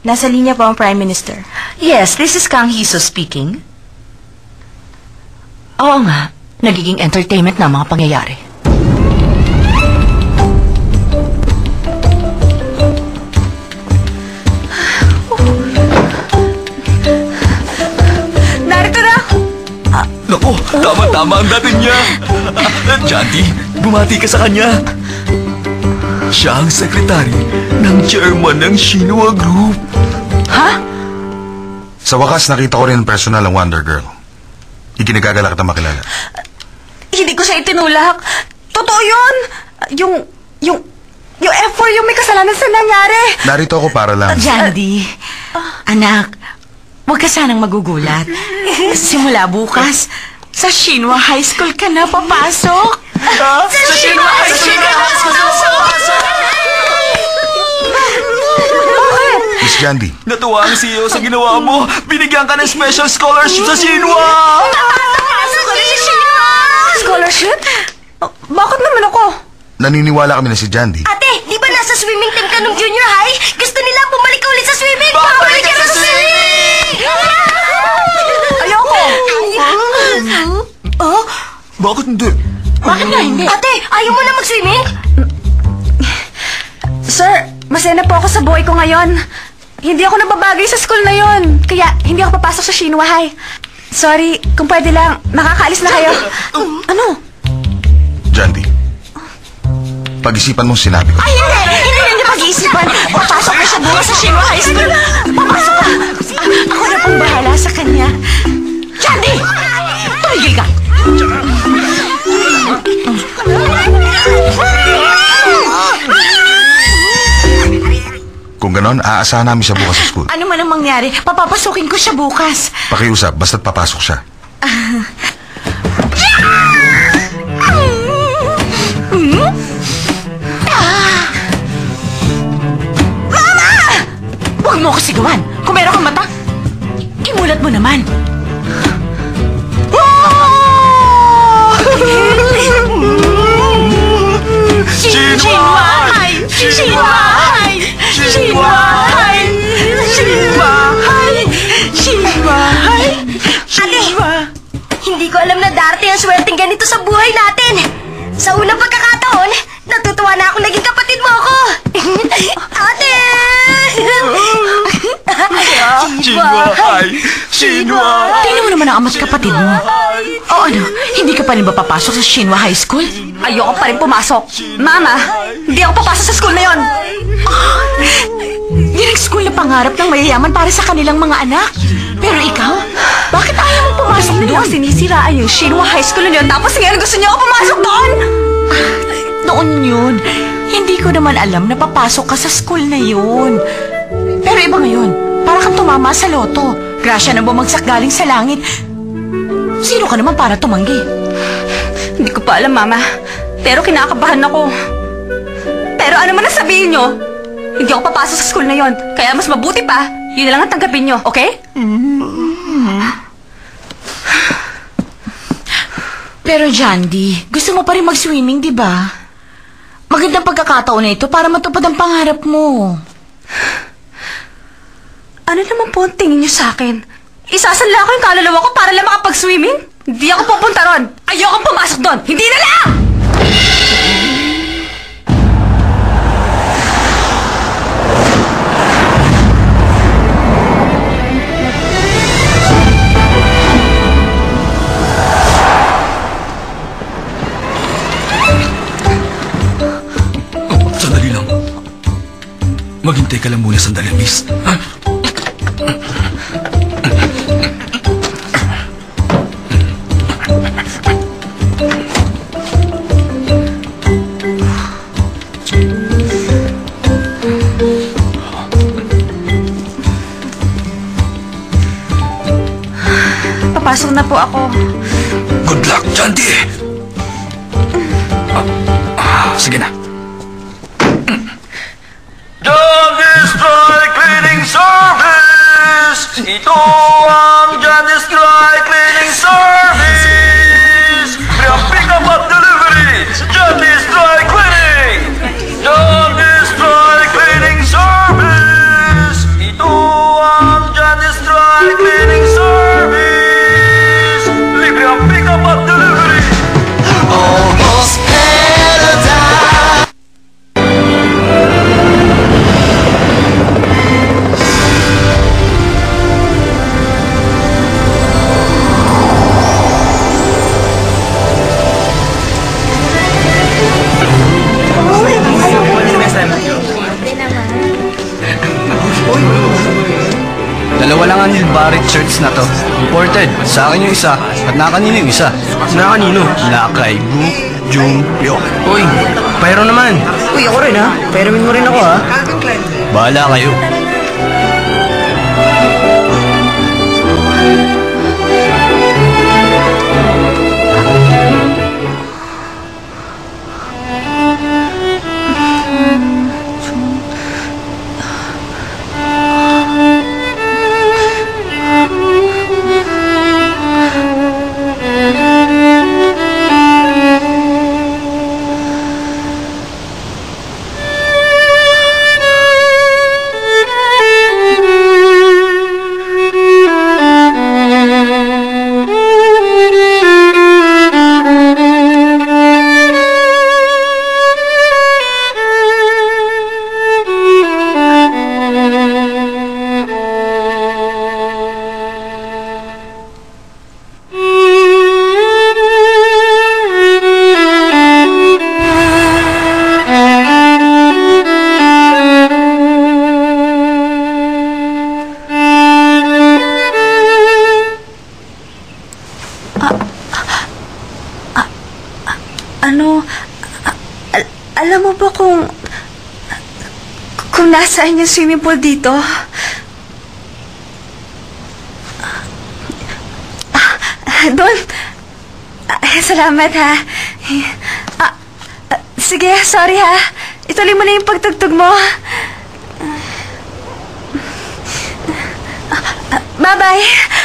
Nasa linya po ang Prime Minister. Yes, this is Kang Hiso speaking. Oo nga, nagiging entertainment na ang mga pangyayari. Narito na! Naku, tama-tama ang dating niya. Janty, bumati ka sa kanya. Siya ang sekretary ng chairman ng Shinwa Group. Ha? Sa wakas, nakita ko rin personal ang Wonder Girl. Ikinagagala kita makilala. Hindi ko siya itinulak. Totoo yun! Yung F4 yung may kasalanan sa nangyari. Narito ako para lang. Jandy, anak, huwag ka sanang magugulat. Simula bukas, sa Shinwa High School ka na papasok. Sa Shinwa High School ka na papasok! Miss Jandy, Natuwa ang CEO sa ginawa mo. Binigyan ka ng special scholarship sa Shinwa! Papasok ka rin sa Shinwa! Scholarship? Bakit naman ako? naniniwala kami na si Jandy. Ate, di ba nasa swimming team ka nung junior high? Gusto nila bumalik ka ulit sa swimming! Babalik ka sa swimming! Ayoko! Oh? Bakit hindi? Bakit nga hindi? Ate, ayaw mo na mag-swimming? Sir, masaya na po ako sa buhay ko ngayon. Hindi ako nababagay sa school na yon. Kaya hindi ako papasok sa Shinwa High. Sorry, kung pwede lang, makakaalis na kayo. Ano? Jandy, pag-isipan mong sinabi ko. Ay, hindi pag-iisipan. Papasok na siya bukas sa Shinwa High School. Papasok ka. Ako na pong bahala sa kanya. Jandy! Tumigil ka! Kung ganon, aasahan namin siya bukas sa school. Ano man ang mangyari, papapasukin ko siya bukas. Pakiusap, basta't papasok siya. Mama! Huwag mo ko sigawan. Kung meron kang mata, imulat mo naman. Shinwa High! Shinwa High! Shinwa High! Shinwa High! Shinwa High! Shinwa! Hindi ko alam na darating ang swerteng ganito sa buhay natin. Sa unang pagkakataon, natutuwa na ako naging kapatid mo ako. Ate! Shinwa High! Shinwa! Tingnan mo naman ang ama't kapatid mo. O ano, hindi ka pa rin ba papasok sa Shinwa High School? Ayoko pa rin pumasok. Mama, hindi ako papasok sa school na yon. Yan ang school na pangarap ng mayayaman para sa kanilang mga anak. Pero ikaw, bakit ayaw mo pumasok Hindi doon? lang sinisiraan yung Shinwa High School na yun. Tapos ngayon gusto niyo ako pumasok doon. Noon yun, hindi ko naman alam na papasok ka sa school na yun. Pero iba ngayon, para kang tumama sa loto. Grasya na bumagsak galing sa langit. Sino ka naman para tumanggi? Hindi ko pa alam, Mama. Pero kinakabahan ako. Pero ano man ang sabihin nyo, hindi ako papasok sa school na yon. Kaya mas mabuti pa, yun na lang ang tanggapin nyo, okay? Pero Jandy, gusto mo pa rin mag-swimming, di ba? Magandang pagkakataon na ito para matupad ang pangarap mo. Ano naman po ang tingin nyo sa akin? Isasanla ko yung kaluluwa ko para lang makapag-swimming? Hindi ako pupunta ron. Ayokong pumasok doon. Hindi na lang! Sandali lang. Maghintay ka lang muna sandali, miss. Ha? Papasok na po ako. Good luck, Jandy! Sige na. Jandy's Dry Cleaning Service! Ito ang Jandy's Dry Cleaning Service! Pick up at delivery! Jandy's Dry Cleaning! Jandy's Dry Cleaning Service! Ito lang ang Nilbarit shirts na to. Imported. Sa akin yung isa. At nakanino yung isa? Nakanino? Nakay Book Jung Pyo. Uy, pero naman. Uy, ako rin ha. Peramin mo rin ako ha. Bahala kayo. Alam mo ba kung nasaan yung swimming pool dito? Doon. Salamat ha. Sige, sorry ha. Ituloy mo na yung pagtugtog mo. Bye-bye.